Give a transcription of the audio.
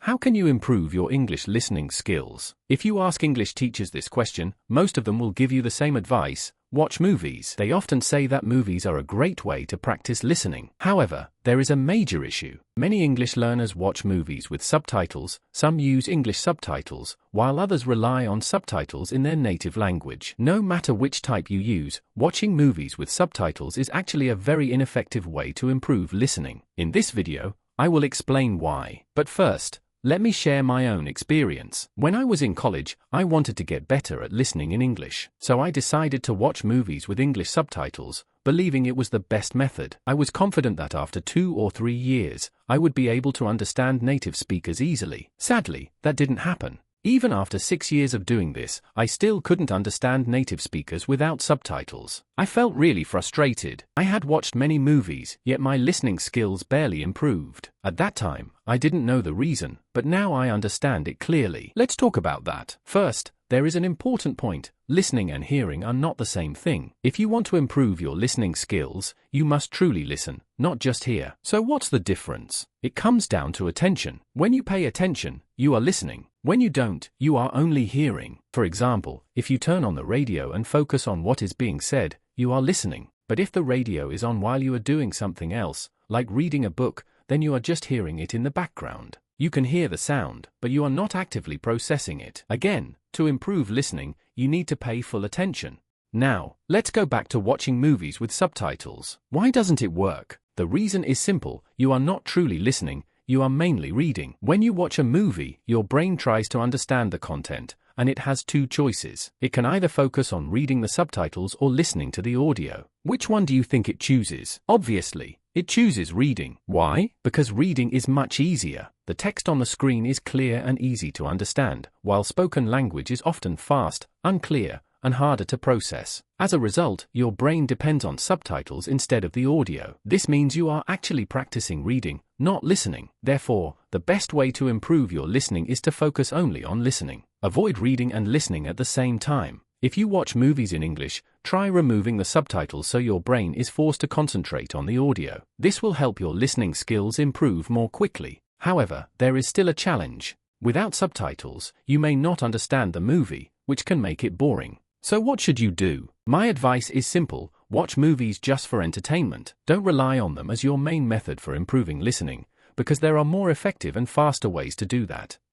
How can you improve your English listening skills? If you ask English teachers this question, most of them will give you the same advice: watch movies. They often say that movies are a great way to practice listening. However, there is a major issue. Many English learners watch movies with subtitles, some use English subtitles, while others rely on subtitles in their native language. No matter which type you use, watching movies with subtitles is actually a very ineffective way to improve listening. In this video, I will explain why. But first, let me share my own experience. When I was in college, I wanted to get better at listening in English, so I decided to watch movies with English subtitles, believing it was the best method. I was confident that after 2 or 3 years, I would be able to understand native speakers easily. Sadly, that didn't happen. Even after 6 years of doing this, I still couldn't understand native speakers without subtitles. I felt really frustrated. I had watched many movies, yet my listening skills barely improved. At that time, I didn't know the reason, but now I understand it clearly. Let's talk about that. First, there is an important point. Listening and hearing are not the same thing. If you want to improve your listening skills, you must truly listen, not just hear. So what's the difference? It comes down to attention. When you pay attention, you are listening. When you don't, you are only hearing. For example, if you turn on the radio and focus on what is being said, you are listening. But if the radio is on while you are doing something else, like reading a book, then you are just hearing it in the background. You can hear the sound, but you are not actively processing it. Again, to improve listening, you need to pay full attention. Now, let's go back to watching movies with subtitles. Why doesn't it work? The reason is simple: you are not truly listening, you are mainly reading. When you watch a movie, your brain tries to understand the content, and it has 2 choices. It can either focus on reading the subtitles or listening to the audio. Which one do you think it chooses? Obviously, it chooses reading. Why? Because reading is much easier. The text on the screen is clear and easy to understand, while spoken language is often fast, unclear, and harder to process. As a result, your brain depends on subtitles instead of the audio. This means you are actually practicing reading, not listening. Therefore, the best way to improve your listening is to focus only on listening. Avoid reading and listening at the same time. If you watch movies in English, try removing the subtitles so your brain is forced to concentrate on the audio. This will help your listening skills improve more quickly. However, there is still a challenge. Without subtitles, you may not understand the movie, which can make it boring. So what should you do? My advice is simple: watch movies just for entertainment. Don't rely on them as your main method for improving listening, because there are more effective and faster ways to do that.